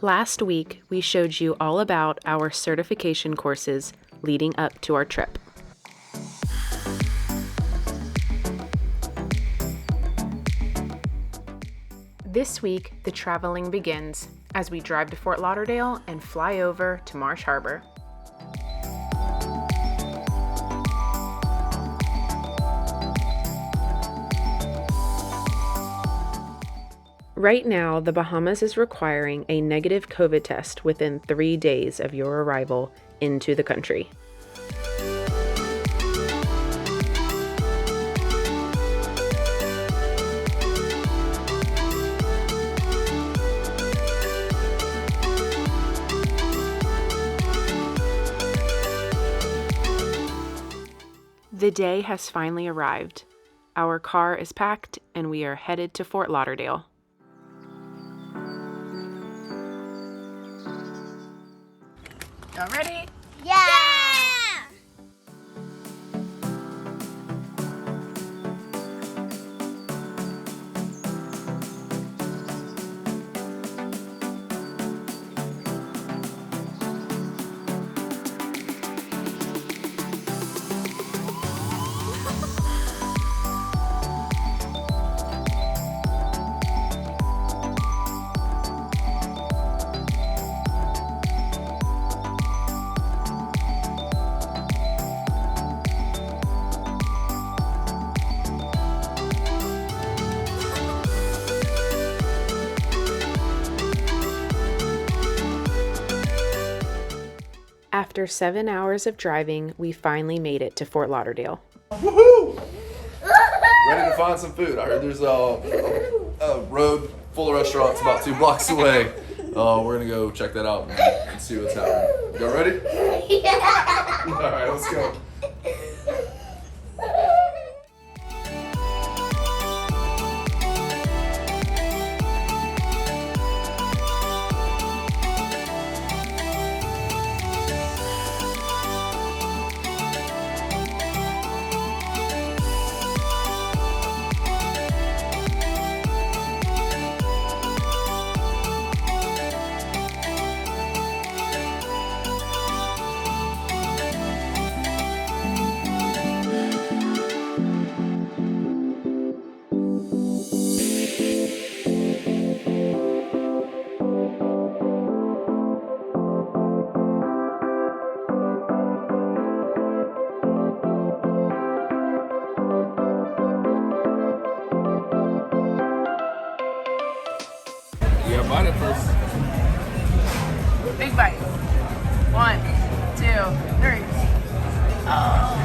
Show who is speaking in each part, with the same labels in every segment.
Speaker 1: Last week, we showed you all about our certification courses leading up to our trip. This week, the traveling begins as we drive to Fort Lauderdale and fly over to Marsh Harbour. Right now, the Bahamas is requiring a negative COVID test within 3 days of your arrival into the country. The day has finally arrived. Our car is packed and we are headed to Fort Lauderdale. Y'all ready?
Speaker 2: Yeah!
Speaker 1: After 7 hours of driving, we finally made it to Fort Lauderdale.
Speaker 3: Woohoo! Ready to find some food. I heard there's a road full of restaurants about 2 blocks away. We're gonna go check that out and see what's happening. Y'all ready?
Speaker 2: Yeah!
Speaker 3: All right, let's go. You gotta bite it first.
Speaker 1: Big bite. 1, 2, 3. Oh.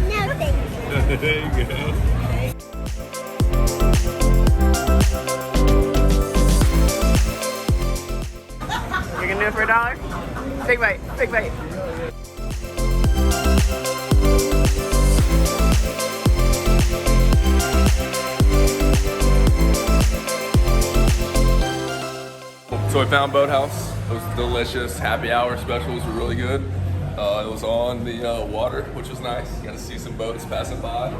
Speaker 2: No, thank you.
Speaker 3: There you go.
Speaker 1: You're gonna do it for $1? Big bite, big bite.
Speaker 3: So we found Boathouse. It was delicious. Happy hour specials were really good. It was on the water, which was nice. You got to see some boats passing by.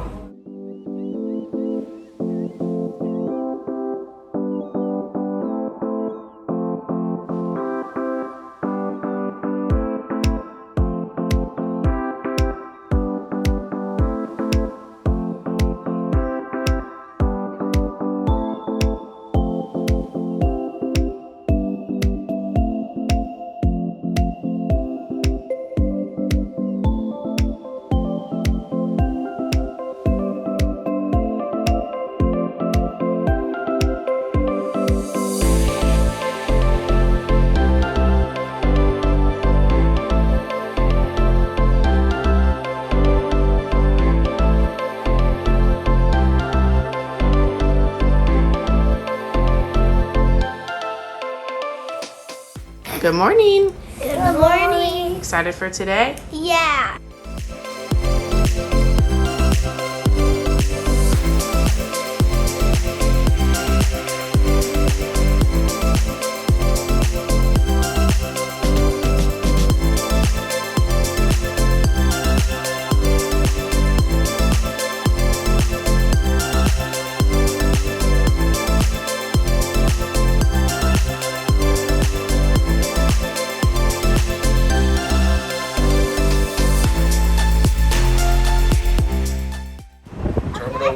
Speaker 1: Good morning.
Speaker 2: Good morning.
Speaker 1: Excited for today?
Speaker 2: Yeah.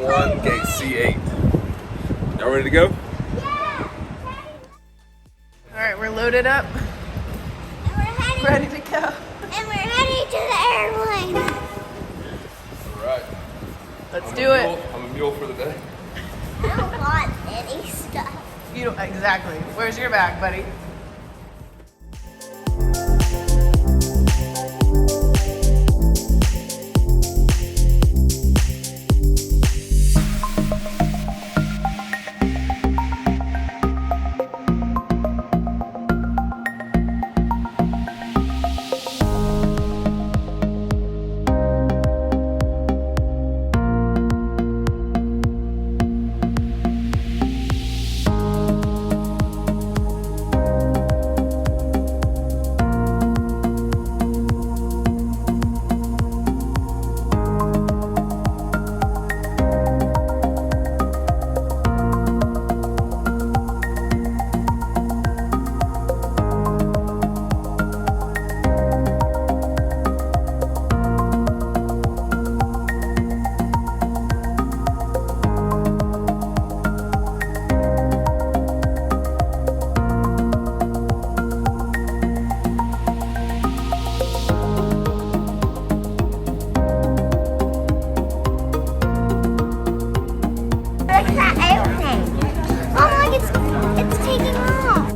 Speaker 3: 101, gate C8. Y'all ready to go?
Speaker 1: All right, we're loaded up,
Speaker 2: And we're heading,
Speaker 1: ready to go.
Speaker 2: and we're heading to the airplane.
Speaker 3: All right.
Speaker 1: Let's do it.
Speaker 3: I'm a mule for the day.
Speaker 2: I don't want any stuff.
Speaker 1: You don't, exactly. Where's your bag, buddy?
Speaker 2: Look at that airplane. Oh, look, it's taking off.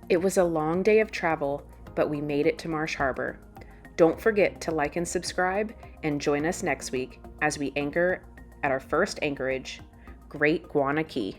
Speaker 1: It was a long day of travel, but we made it to Marsh Harbour. Don't forget to like and subscribe and join us next week as we anchor at our first anchorage, Great Guana Key.